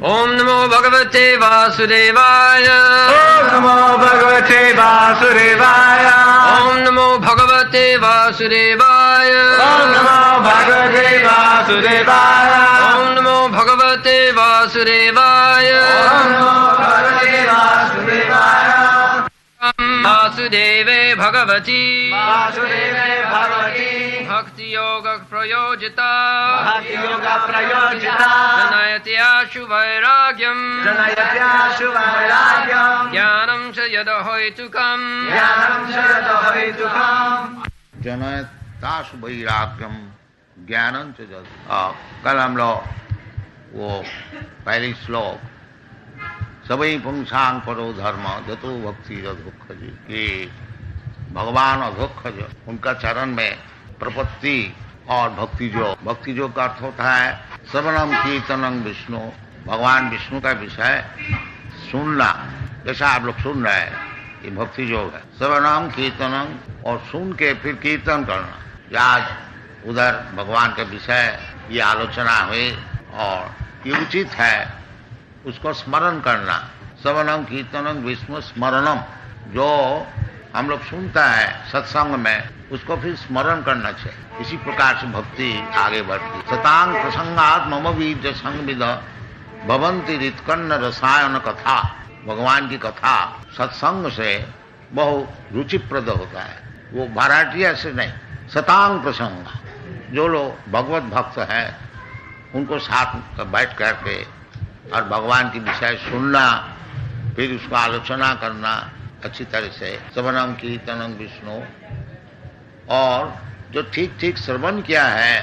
ओम नमो भगवते वासुदेवाय। ओम नमो भगवते वासुदेवाय। ओम नमो भगवते वासुदेवाय। ओम नमो भगवते वासुदेवाय। ओम नमो भगवते वासुदेवाय। ओम नमो भगवते वासुदेवाय। वासुदेवे भगवती वासुदेवे भगवती भक्ति योग प्रयोजिता भक्ति योग प्रयोजिता जनयति आशु वैराग्यम जनयत्याशु वैराग्यम ज्ञानं च यद हेतुकम् ज्ञानं च यत हेतुकम् जनयताशु वैराग्यम ज्ञानं च जद। कल हम लोग वो पहली श्लोक सभी पुंसांग परो धर्म जतो भक्ति दुख जी कि भगवान अधोक्ष जो उनका चरण में प्रपत्ति और भक्ति जो का अर्थ होता है श्रवणम कीर्तनम विष्णु, भगवान विष्णु का विषय सुनना, जैसा आप लोग सुन रहे हैं ये भक्ति योग है। श्रवणम कीर्तनम और सुन के फिर कीर्तन करना। आज उधर भगवान के विषय ये आलोचना हुई और ये उचित है उसको स्मरण करना। श्रवणम कीर्तनम विष्णु स्मरणम, जो हम लोग सुनता है सत्संग में उसको फिर स्मरण करना चाहिए। इसी प्रकार से भक्ति आगे बढ़ती। सतांग प्रसंगात मम बीज संविद भवंती रितकन्न रसायन कथा। भगवान की कथा सत्संग से बहुत रुचिप्रद होता है। वो भराटिया से नहीं, सतांग प्रसंग, जो लोग भगवत भक्त हैं उनको साथ बैठ करके और भगवान की विषय सुनना, फिर उसका आलोचना करना अच्छी तरह से। श्रवणम कीर्तनम विष्णु, और जो ठीक ठीक श्रवण किया है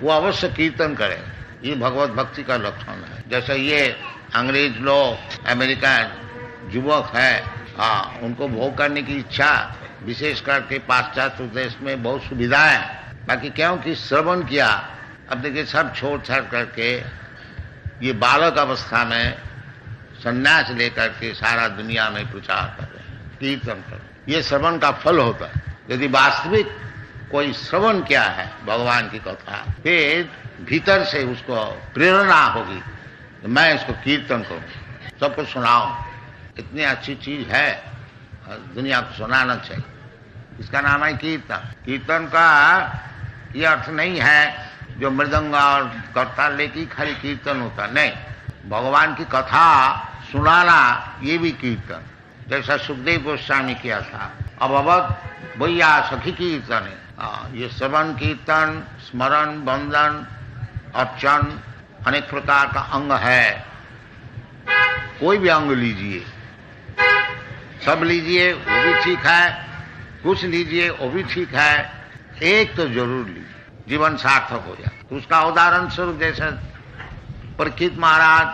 वो अवश्य कीर्तन करें। ये भगवत भक्ति का लक्षण है। जैसे ये अंग्रेज लोग, अमेरिकन युवक है, उनको भोग करने की इच्छा, विशेष करके पाश्चात्य देश में बहुत सुविधाएं, बाकी क्योंकि श्रवण किया, अब देखिए सब छोड़ छाड़ करके ये बालक अवस्था में संन्यास लेकर के सारा दुनिया में प्रचार कर रहे हैं, कीर्तन कर रहे हैं। ये श्रवण का फल होता है। यदि वास्तविक कोई श्रवण क्या है भगवान की कथा, फिर भीतर से उसको प्रेरणा होगी मैं इसको कीर्तन करूं, सबको सुनाऊं। इतनी अच्छी चीज है, दुनिया को सुनाना चाहिए। इसका नाम है कीर्तन। कीर्तन का ये अर्थ नहीं है जो मृदंग और करताल लेके खाली कीर्तन होता, नहीं। भगवान की कथा सुनाना ये भी कीर्तन, जैसा सुखदेव गोस्वामी किया था। अब भैया सखी कीर्तन है। ये श्रवण कीर्तन, स्मरण, वंदन, अर्चन अनेक प्रकार का अंग है। कोई भी अंग लीजिए, सब लीजिए वो भी ठीक है, कुछ लीजिए वो भी ठीक है, एक तो जरूर लीजिए, जीवन सार्थक हो जाए। तो उसका उदाहरण स्वरूप जैसे परीक्षित महाराज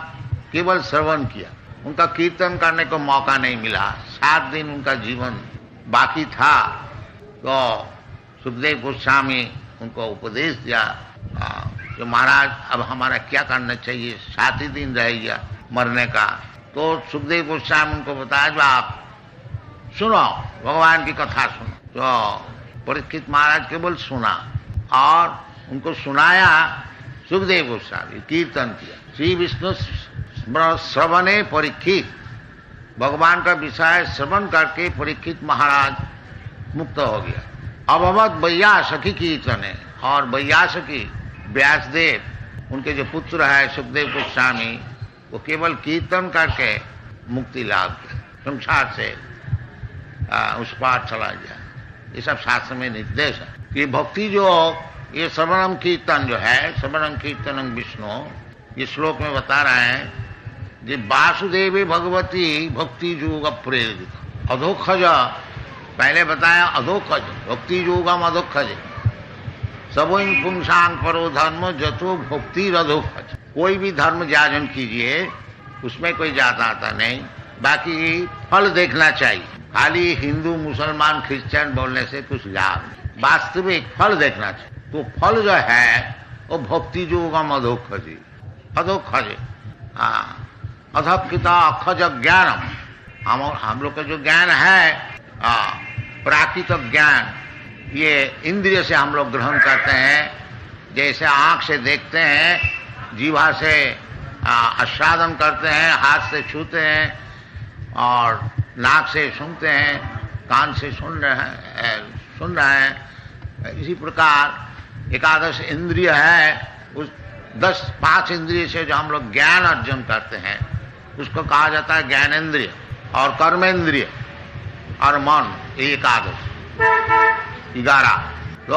केवल श्रवण किया, उनका कीर्तन करने को मौका नहीं मिला। 7 दिन उनका जीवन बाकी था, तो सुखदेव गोस्वामी उनको उपदेश दिया जो महाराज अब हमारा क्या करना चाहिए, 7 ही दिन रह गया मरने का। तो सुखदेव गोस्वामी उनको बताया जो आप सुनो, भगवान की कथा सुनो। तो परीक्षित महाराज केवल सुना और उनको सुनाया सुखदेव गोस्वामी, कीर्तन किया। श्री विष्णु श्रवणे परीक्षित, भगवान का विषय श्रवण करके परीक्षित महाराज मुक्त हो गया। अभवत वैयासखी कीर्तन है, और वैयासखी व्यासदेव उनके जो पुत्र है सुखदेव गोस्वामी, वो केवल कीर्तन करके मुक्ति लाभ किया, संसार से उस पार चला गया। ये सब शास्त्र में निर्देश है कि भक्ति जो ये श्रवणम कीर्तन जो है, श्रवणम कीर्तनम विष्णु, ये श्लोक में बता रहे हैं जी वासुदेवी भगवती भक्ति योग प्रेरित। अधोक्षज पहले बताया, अधोक्षज भक्ति योगम अधोक्षज सबो पुंसांग परो धर्म जतो भक्ति अधोक्षज। कोई भी धर्म जाजन कीजिए उसमें कोई जाता आता नहीं, बाकी फल देखना चाहिए। खाली हिंदू मुसलमान क्रिश्चियन बोलने से कुछ लाभ नहीं, वास्तविक फल देखना चाहिए। तो फल जो है वो भक्ति योगम अधोक्षज, अधोक्षज अधकिता अखज ज्ञानम। हम लोग का जो ज्ञान है प्राकृतिक ज्ञान, ये इंद्रिय से हम लोग ग्रहण करते हैं। जैसे आंख से देखते हैं, जीवा से आस्वादन करते हैं, हाथ से छूते हैं और नाक से सूंघते हैं, कान से सुन रहे हैं। इसी प्रकार एकादश इंद्रिय है, उस 5 इंद्रिय से जो हम लोग ज्ञान अर्जन करते हैं उसको कहा जाता है ज्ञानेंद्रिय और कर्मेंद्रिय और मन, ये एकादश 11। तो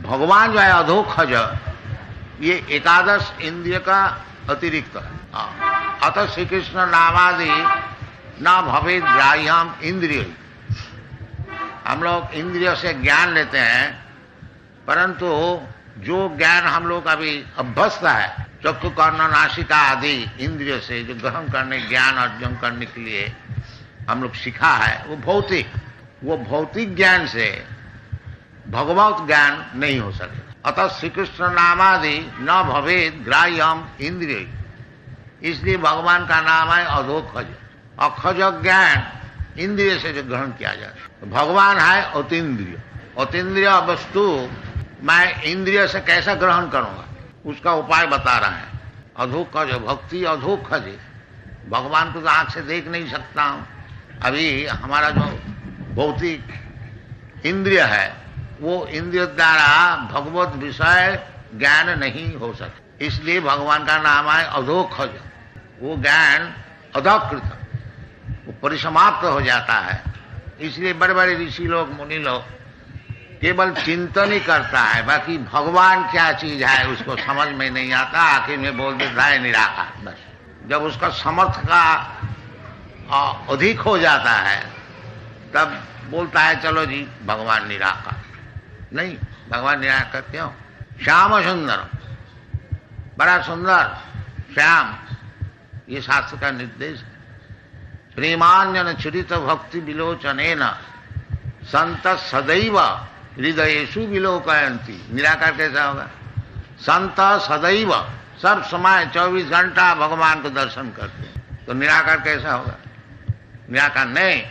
भगवान जो है अधोक्षज, ये एकादश इंद्रिय का अतिरिक्त है। अतः श्री कृष्ण नामादि न भवेद ग्राह्यम इंद्रिय। हम लोग इंद्रिय से ज्ञान लेते हैं, परंतु जो ज्ञान हम लोग अभी अभ्यस्त है चक्षु कर्ण नासिका आदि इंद्रिय से जो ग्रहण करने, ज्ञान अर्जन करने के लिए हम लोग सीखा है, वो भौतिक ज्ञान से भगवत ज्ञान नहीं हो सके। अतः श्री कृष्ण नामादि न भवेद ग्राह्यम इंद्रिय, इसलिए भगवान का नाम है अधोक्षज। अक्षज ज्ञान इंद्रिय से जो ग्रहण किया जाए, तो भगवान है अतीन्द्रिय। अतीन्द्रिय वस्तु मैं इंद्रिय से कैसा ग्रहण करूंगा, उसका उपाय बता रहा है। अधोक्षज भक्ति अधोक्षज, भगवान को तो आंख से देख नहीं सकता हूं। अभी हमारा जो भौतिक इंद्रिय है वो इंद्रिय द्वारा भगवत विषय ज्ञान नहीं हो सके, इसलिए भगवान का नाम है अधोक्षज। वो ज्ञान अधकृत, वो परिसमाप्त हो जाता है। इसलिए बड़े बड़े ऋषि लोग, मुनि लोग केवल चिंतन ही करता है, बाकी भगवान क्या चीज है उसको समझ में नहीं आता। आखिर में बोल देता है निराकार। बस जब उसका समर्थ का अधिक हो जाता है तब बोलता है चलो जी भगवान निराकार। नहीं, भगवान निराकार क्यों? श्याम सुंदर, बड़ा सुंदर श्याम, ये शास्त्र का निर्देश है। प्रेमांजन चरित भक्ति विलोचनेन संत सदैव हृदयेषु विलोकयन्ति। निराकार कैसा होगा? संत सदैव, सब समय 24 घंटा भगवान को दर्शन करते हैं, तो निराकार कैसा होगा? निराकार नहीं।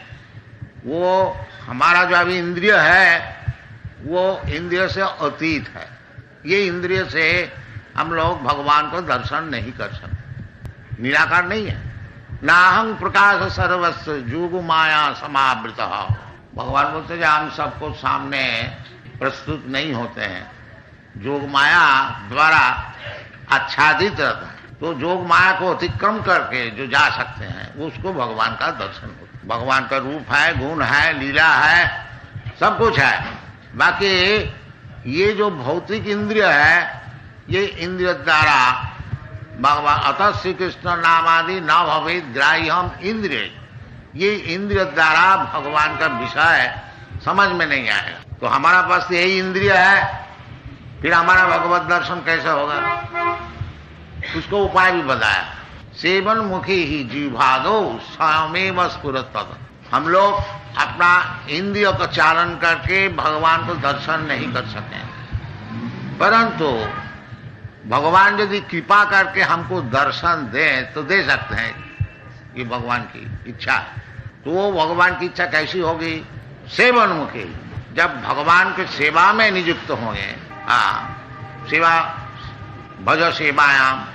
वो हमारा जो अभी इंद्रिय है वो इंद्रिय से अतीत है। ये इंद्रिय से हम लोग भगवान को दर्शन नहीं कर सकते, निराकार नहीं है। नाहं प्रकाश सर्वस्व जोग माया समावृत। भगवान बोलते हैं हम सबको सामने प्रस्तुत नहीं होते हैं, जोग माया द्वारा आच्छादित रहता है। तो जोग माया को अतिक्रम करके जो जा सकते हैं उसको भगवान का दर्शन होता है। भगवान का रूप है, गुण है, लीला है, सब कुछ है। बाकी ये जो भौतिक इंद्रिय है, ये इंद्रिय द्वारा भगवान, अतः श्री कृष्ण नामादि न भवेद ग्राह्यम इंद्रिय, ये इंद्रिय द्वारा भगवान का विषय समझ में नहीं आएगा। तो हमारा पास यही इंद्रिय है, फिर हमारा भगवत दर्शन कैसे होगा? उसको उपाय भी बताया। सेवन मुखी ही जीवादो स्वयमेव स्फुरत। हम लोग अपना इंद्रिय का चालन करके भगवान को दर्शन नहीं कर सकते, परंतु भगवान यदि कृपा करके हमको दर्शन दे तो दे सकते हैं। ये भगवान की इच्छा है। तो वो भगवान की इच्छा कैसी होगी? सेवन मुखी, जब भगवान के सेवा में नियुक्त होंगे। सेवा, भज सेवायाम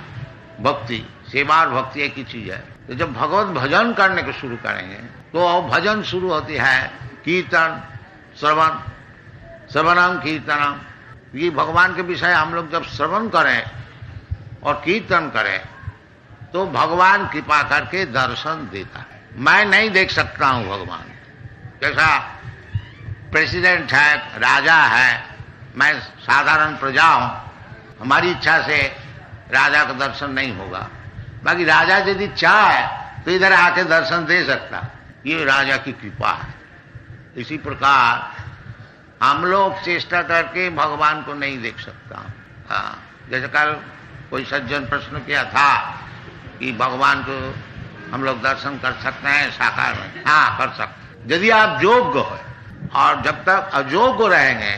भक्ति, सेवा और भक्ति एक ही चीज है। तो जब भगवत भजन करने को शुरू करेंगे तो भजन शुरू होती है कीर्तन, श्रवण, श्रवणम कीर्तनम। ये भगवान के विषय हम लोग जब श्रवण करें और कीर्तन करें तो भगवान कृपा करके दर्शन देता है। मैं नहीं देख सकता हूं भगवान, जैसा प्रेसिडेंट है, राजा है, मैं साधारण प्रजा हूं, हमारी इच्छा से राजा का दर्शन नहीं होगा। बाकी राजा यदि चाहे तो इधर आके दर्शन दे सकता, ये राजा की कृपा है। इसी प्रकार हम लोग चेष्टा करके भगवान को नहीं देख सकता। जैसे कल कोई सज्जन प्रश्न किया था कि भगवान को हम लोग दर्शन कर सकते हैं साकार में? हाँ, कर सकते, यदि आप योग्य हो। और जब तक अयोग्य रहेंगे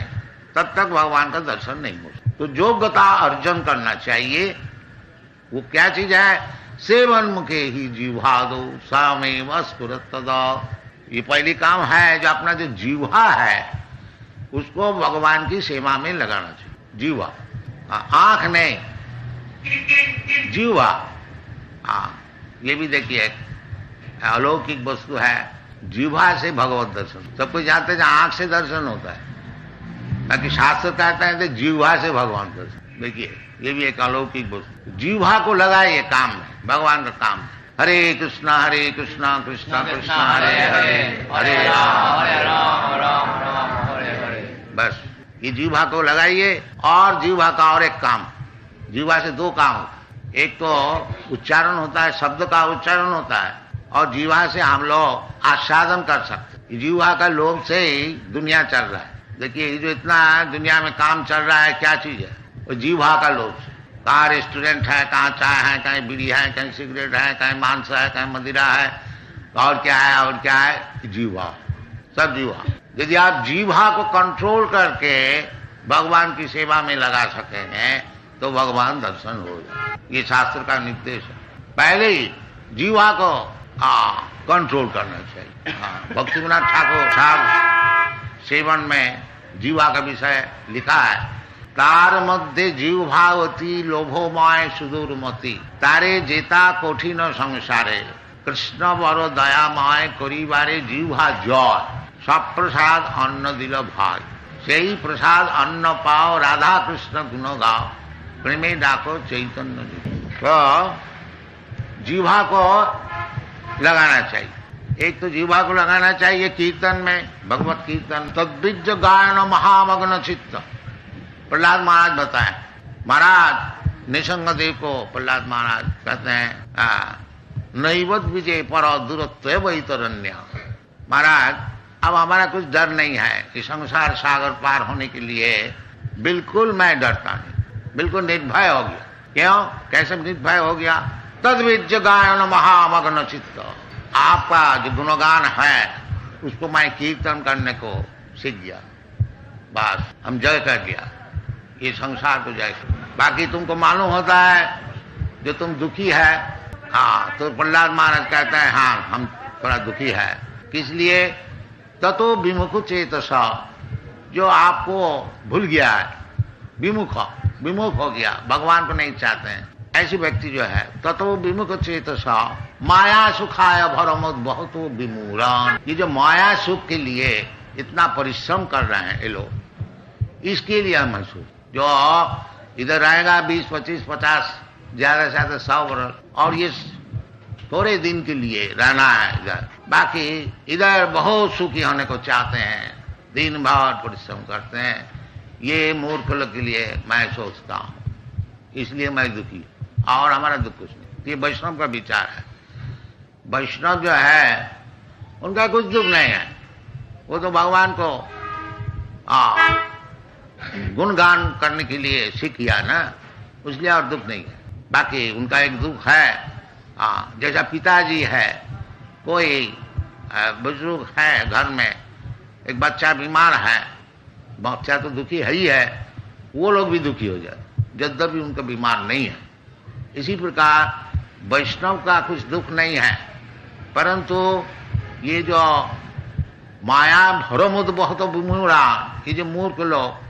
तब तक भगवान का दर्शन नहीं हो सकता। तो योग्यता अर्जन करना चाहिए। वो क्या चीज है? सेवन मुखे ही जीवादो सामेव स्फुरत तदा। ये पहली काम है, जो अपना जो जीवा है उसको भगवान की सेवा में लगाना चाहिए। जीवा, आंख नहीं, जीवा। हाँ, ये भी देखिए अलौकिक वस्तु है, जीवा से भगवत दर्शन। सब कुछ जानते हैं आंख से दर्शन होता है, बाकी शास्त्र कहते हैं तो जीवा से भगवान दर्शन। देखिए ये भी एक अलौकिक वस्तु, जीवा को लगाइए काम में, भगवान का काम है। हरे कृष्णा कृष्णा कृष्णा हरे हरे, हरे राम राम हरे हरे। बस ये जीवा को लगाइए। और जीवा का और एक काम, जीवा से दो काम होता है, एक तो उच्चारण होता है, शब्द का उच्चारण होता है, और जीवा से हम लोग आस्वादन कर सकते। जीवा का लोभ से ही दुनिया चल रहा है। देखिए ये जो इतना दुनिया में काम चल रहा है, क्या चीज है? वो जीवा का लोभ से। कहाँ रेस्टोरेंट है, कहाँ चाय है, कहीं बीड़ी है, कहीं सिगरेट है, कहीं मांस है, कहीं मदिरा है, और क्या है, और क्या है? जीवा, सब जीवा। यदि आप जीवा को कंट्रोल करके भगवान की सेवा में लगा सके हैं तो भगवान दर्शन हो जाए। ये शास्त्र का निर्देश है। पहले ही जीवा को कंट्रोल करना चाहिए। भक्ति विनोद ठाकुर साहब सेवन में जीवा का विषय लिखा है, तार मध्य जीवभावती लोभोमय सुदूरमती, तारे जेता कठिन संसारे, कृष्ण बर दयामय करिबारे जीवा जय, सब प्रसाद अन्न दिल भाई, সেই प्रसाद अन्न पाओ, राधा कृष्ण गुण गाओ, प्रेमे डाको चैतन्य। तो जीवा को लगाना चाहिए। एक तो जीवा को लगाना चाहिए कीर्तन में, भगवत कीर्तन। तद्विज गायन महामग्न चित्त, प्रहलाद महाराज बताए। महाराज निसंग देव को प्रहलाद महाराज कहते हैं नैवत विजय पर दूरत्व वैतरण्य। महाराज अब हमारा कुछ डर नहीं है कि संसार सागर पार होने के लिए बिल्कुल मैं डरता नहीं, बिल्कुल निर्भय हो गया। क्यों? कैसे निर्भय हो गया? तद्विज गायन महामग्न चित्त, आपका जो गुणगान है उसको मैं कीर्तन करने को सीख गया। बस हम जय कर दिया, ये संसार को जय। बाकी तुमको मालूम होता है जो तुम दुखी है, तो प्रहलाद महाराज कहते हैं हाँ हम थोड़ा दुखी है। किस लिए? ततो विमुख चेतसा, जो आपको भूल गया है, विमुख हो गया, भगवान को नहीं चाहते हैं, ऐसी व्यक्ति जो है ततो विमुख चेतसा माया सुखाय भरमोद बहुत विमूरान। ये जो माया सुख के लिए इतना परिश्रम कर रहे हैं ये लोग, इसके लिए हम महसूस जो इधर रहेगा 20, 25, 50, ज्यादा से ज्यादा 100 वर्ष, और ये थोड़े दिन के लिए रहना है इधर, बाकी इधर बहुत सुखी होने को चाहते हैं, दिन भर परिश्रम करते हैं। ये मूर्ख लोग के लिए मैं सोचता हूँ, इसलिए मैं दुखी, और हमारा दुख कुछ नहीं। ये वैष्णव का विचार है। वैष्णव जो है उनका कुछ दुख नहीं है, वो तो भगवान को गुणगान करने के लिए सीख किया ना, इसलिए और दुख नहीं है। बाकी उनका एक दुख है, जैसा पिताजी है, कोई बुजुर्ग है घर में, एक बच्चा बीमार है, बच्चा तो दुखी है ही है, वो लोग भी दुखी हो जाते यद्यपि उनका बीमार नहीं है। इसी प्रकार वैष्णव का कुछ दुख नहीं है, परंतु ये जो माया भरमुद बहुत विमूढ़ा, ये जो मूर्ख लोग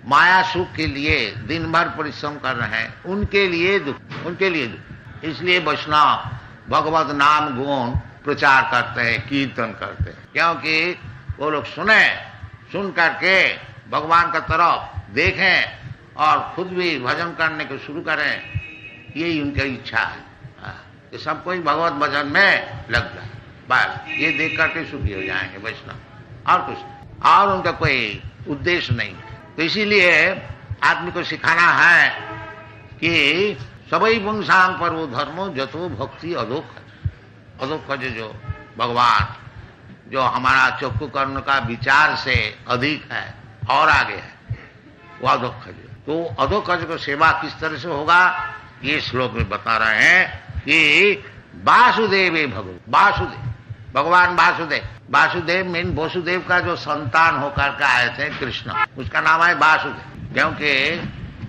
माया सुख के लिए दिन भर परिश्रम कर रहे हैं, उनके लिए दुख, उनके लिए दुख। इसलिए वैष्णव भगवत नाम गुण प्रचार करते हैं, कीर्तन करते हैं, क्योंकि वो लोग सुन करके भगवान का तरफ देखें और खुद भी भजन करने को शुरू करें, यही उनकी इच्छा है कि सब कोई भगवत भजन में लग जाए। बस ये देख करके सुखी हो जाएंगे वैष्णव, और कुछ नहीं, और उनका कोई उद्देश्य नहीं। तो इसीलिए आदमी को सिखाना है कि सबई पुंसांग पर्वो धर्मो जतो भक्ति अधोख। अधोख जो भगवान जो हमारा चक्षु कर्ण का विचार से अधिक है और आगे है, वो अधोख। तो अधोख को सेवा किस तरह से होगा, ये श्लोक में बता रहे हैं कि वासुदेव वासुदेव, भगवान वासुदेव मीन वसुदेव का जो संतान होकर के आए थे कृष्ण, उसका नाम है वासुदेव। क्योंकि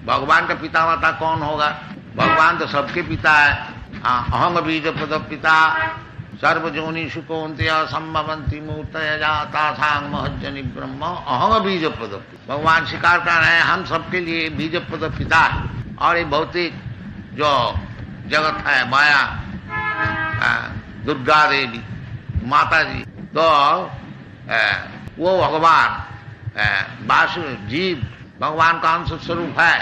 भगवान का पिता माता कौन होगा? भगवान तो सबके पिता है। अहम बीज पद पिता सर्वजोनि सुकोन्त्य संभवंती मूर्तय जाता सांग महजनी ब्रह्म अहम बीज पद। भगवान स्वीकार कर रहे हैं हम सबके लिए बीज पद पिता है, और ये भौतिक जो जगत है माया, दुर्गा देवी माता जी, तो वो भगवान वासुदेव जीव भगवान का अंश स्वरूप है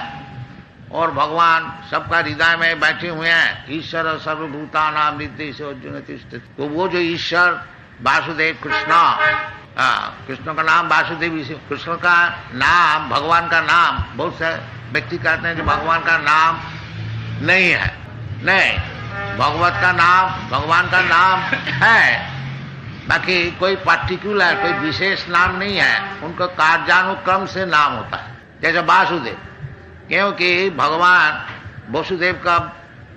और भगवान सबका हृदय में बैठे हुए हैं। ईश्वर सर्वभूतानां हृदय से अर्जुन तिष्ठति। तो वो जो ईश्वर वासुदेव कृष्ण का नाम वासुदेव, कृष्ण का नाम भगवान का नाम। बहुत से व्यक्ति कहते हैं कि भगवान का नाम नहीं है। नहीं, भगवत का नाम भगवान का नाम है, बाकी कोई पर्टिकुलर कोई विशेष नाम नहीं है। उनका कार्यानुक्रम से नाम होता है। जैसे वासुदेव, क्योंकि भगवान वसुदेव का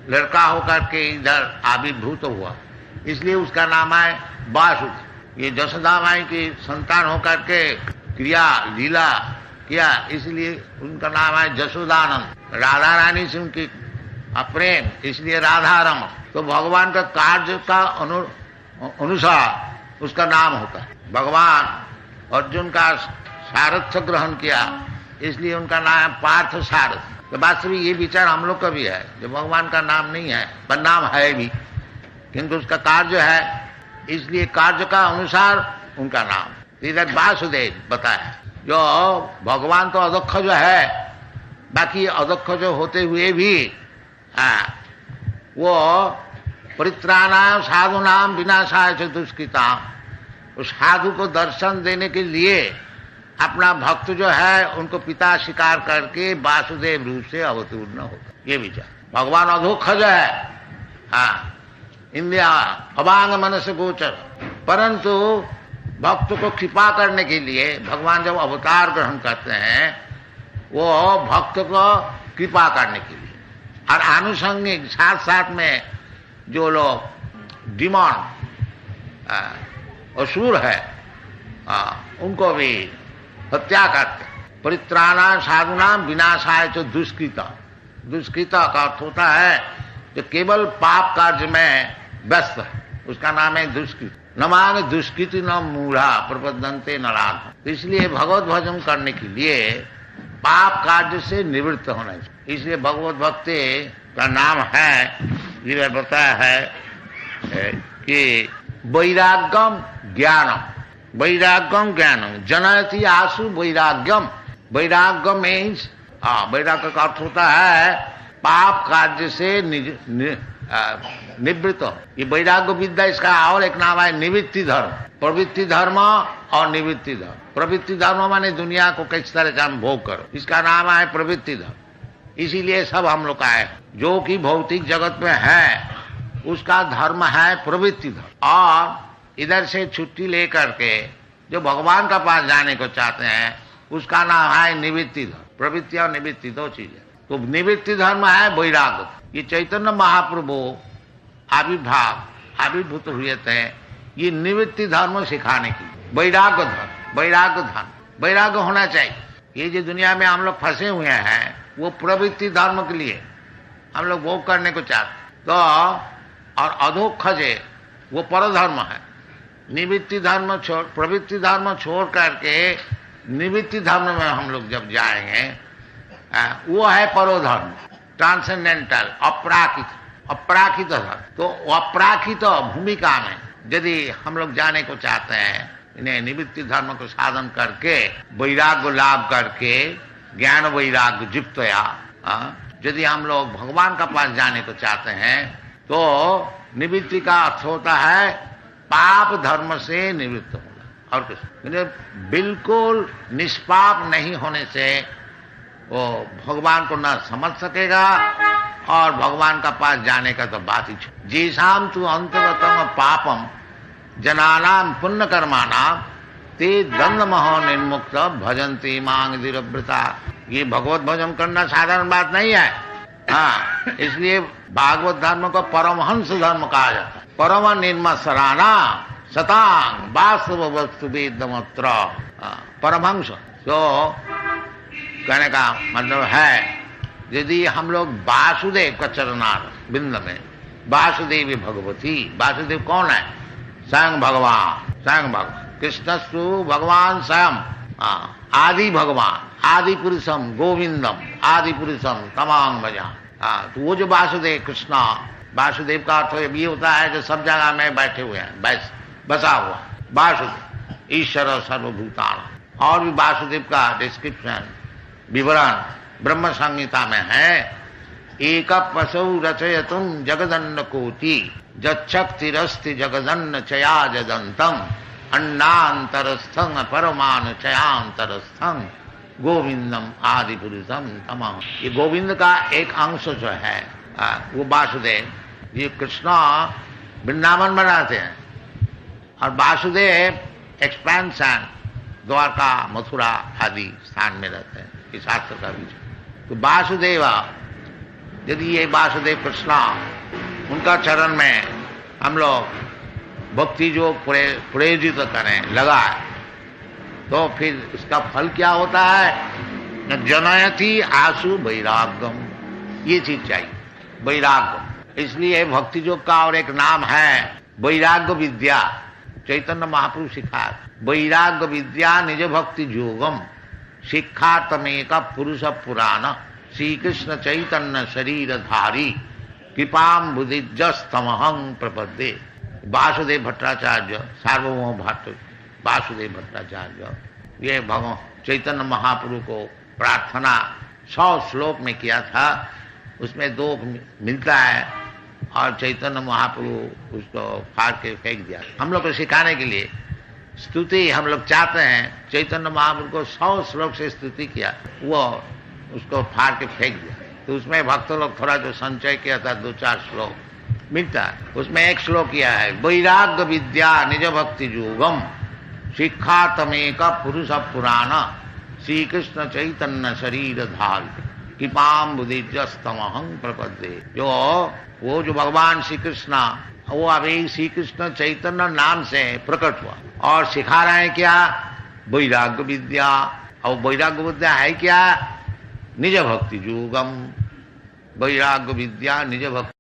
लड़का होकर के इधर आविर्भूत हुआ, इसलिए उसका नाम है वासुदेव। ये जसोदा माई की संतान होकर के क्रिया लीला किया, इसलिए उनका नाम है जसोदानंद। राधा रानी से उनकी प्रेम, इसलिए राधा रमन। तो भगवान का कार्य का अनुसार उसका नाम होता है। भगवान अर्जुन का सारथ्य ग्रहण किया, इसलिए उनका नाम है पार्थ सारथ। तो वास्तविक ये विचार हम लोग का भी है, जो भगवान का नाम नहीं है पर नाम है भी, किंतु उसका कार्य है, इसलिए कार्य का अनुसार उनका नाम। इधर वासुदेव बताया, जो भगवान तो अदक्ष जो है, बाकी अदक्ष जो होते हुए भी वो परित्राणाम साधुनाम विनाशाय च दुष्कृताम, उस साधु को दर्शन देने के लिए अपना भक्त जो है उनको पिता स्वीकार करके वासुदेव रूप से अवतीर्ण होता। ये विचार भगवान अधोक्षज है, इंद्रिया अभांग मन से गोचर, परंतु भक्त को कृपा करने के लिए भगवान जब अवतार ग्रहण करते हैं वो भक्त को कृपा करने के लिए। और आनुषंगिक साथ साथ में जो लोग डिमॉन असुर है उनको भी हत्या करते। परित्राणा साधुनाम विनाशाय च दुष्कृता। दुष्कृता का अर्थ होता है जो केवल पाप कार्य में व्यस्त है, उसका नाम है दुष्कृत। न मांग दुष्कृति न मूढ़ा प्रपद्यन्ते नराध। तो इसलिए भगवत भजन करने के लिए पाप कार्य से निवृत्त होना चाहिए। इसलिए भगवत भक्ति का नाम है, ये बताया है कि वैराग्यम ज्ञानम। वैराग्यम ज्ञानम जनयति आसु वैराग्यम। वैराग्य मीन्स वैराग्य का अर्थ होता है पाप कार्य से निवृत्त। ये वैराग्य विद्या, इसका और एक नाम है निवृत्ति धर्म। प्रवृत्ति धर्म और निवृत्ति धर्म। प्रवृत्ति धर्म माने दुनिया को किस तरह से हम भोग करो, इसका नाम है प्रवृत्ति धर्म। इसीलिए सब हम लोग का है, जो कि भौतिक जगत में है उसका धर्म है प्रवृत्ति धर्म। और इधर से छुट्टी लेकर के जो भगवान का पास जाने को चाहते हैं उसका नाम है निवृत्ति धर्म। प्रवृत्ति और निवृत्ति दो चीजें। तो निवृत्ति धर्म है वैराग्य। ये चैतन्य महाप्रभु आविर्भूत हुए थे ये निवृत्ति धर्म सिखाने की। वैराग्य धर्म, वैराग्य धर्म, वैराग्य होना चाहिए। ये जो दुनिया में हम लोग फंसे हुए हैं वो प्रवृत्ति धर्म के लिए हम लोग भोग करने को चाहते। तो और अधोक्षजे वो परधर्म है। निवृत्ति धर्म छोड़, प्रवृत्ति धर्म छोड़ करके निवृत्ति धर्म में हम लोग जब जाएंगे वो है परोधर्म, ट्रांसेंडेंटल, अपराकित, अपराकित धर्म। तो अपराकित भूमिका में यदि हम लोग जाने को चाहते हैं, इन्हें निवृत्ति धर्म को साधन करके वैराग्य लाभ करके ज्ञान वैराग्य युक्तया यदि हम लोग भगवान का पास जाने को चाहते हैं तो निवृत्ति का अर्थ होता है पाप धर्म से निवृत्त होना। और कुछ बिल्कुल निष्पाप नहीं होने से वो भगवान को न समझ सकेगा और भगवान का पास जाने का तो बात ही छोड़। जीसाम तु अंतगतम पापम जनानाम पुण्य कर्मानाम ते दंड महो निर्मुक्त भजन्ति मांग दिरव्रता। ये भगवत भजन करना साधारण बात नहीं है। हाँ, इसलिए भागवत धर्म को परमहंस धर्म कहा जाता है। परम निर्मसराना सतांग वास्तव वस्तु वेदमत्र। परमहंस तो कहने का मतलब है यदि हम लोग वासुदेव का चरणार बिंद में, वासुदेव भगवती, वासुदेव कौन है? स्वयं भगवान, स्वयं भगवान। कृष्णस्तु भगवान स्वयं आदि भगवान, आदि पुरुषम गोविंदम, आदि पुरुषम तमांग भजा। तो वो जो वासुदेव कृष्ण वासुदेव का अर्थ ये होता है जो सब जगह में बैठे हुए हैं, बसा हुआ वासुदेव ईश्वर सर्वभूतान। और भी वासुदेव का डिस्क्रिप्शन विवरण ब्रह्म संहिता में है। एक पशु रचयतुम जगदन्न कोटि जक्षक्तिरस्ति जगदन्न चया जदंतम अन्नांतरस्थं परमान चयांतरस्थं गोविंदम आदि पुरुषम तमः। ये गोविंद का एक अंश जो है वो वासुदेव, ये कृष्ण वृंदावन बनाते हैं और वासुदेव एक्सपेंशन द्वारका मथुरा आदि स्थान में रहते हैं। इस शास्त्र का विषय तो वासुदेव, यदि ये वासुदेव कृष्ण उनका चरण में हम लोग भक्ति जो प्रेरित करें लगाए तो फिर इसका फल क्या होता है? न जनयति आशु वैराग्यम, ये चीज चाहिए वैराग्य। इसलिए भक्ति योग का और एक नाम है वैराग्य विद्या। चैतन्य महाप्रभु सिखा वैराग्य विद्या निज भक्ति योगम शिक्षा तमेक पुरुष पुराण श्री कृष्ण चैतन्य शरीर धारी कृपाम बुद्धिजस्तमहं प्रपद्ये। वासुदेव भट्टाचार्य सार्वभौम भट्ट वासुदेव भट्टाचार्य ये भगवान चैतन्य महाप्रभु को प्रार्थना 100 श्लोक में किया था। उसमें 2 मिलता है और चैतन्य महाप्रभु उसको फाड़ के फेंक दिया। हम लोग को सिखाने के लिए स्तुति हम लोग चाहते हैं, चैतन्य महाप्रभु को 100 श्लोक से स्तुति किया, वो उसको फाड़ के फेंक दिया। तो उसमें भक्त लोग थोड़ा जो संचय किया था 2-4 श्लोक मिलता है। उसमें एक श्लोक किया है वैराग्य विद्या निज भक्ति योगम शिक्षा तमेक पुरुष पुराण श्री कृष्ण चैतन्य शरीर धार कृपाम बुद्धिजस्तमहं प्रपद्ये। वो जो भगवान श्री कृष्ण वो अभी श्री कृष्ण चैतन्य नाम से प्रकट हुआ और सिखा रहे हैं क्या? वैराग्य विद्या। और वैराग्य विद्या है क्या? निज भक्ति योगम। वैराग्य विद्या निज भक्ति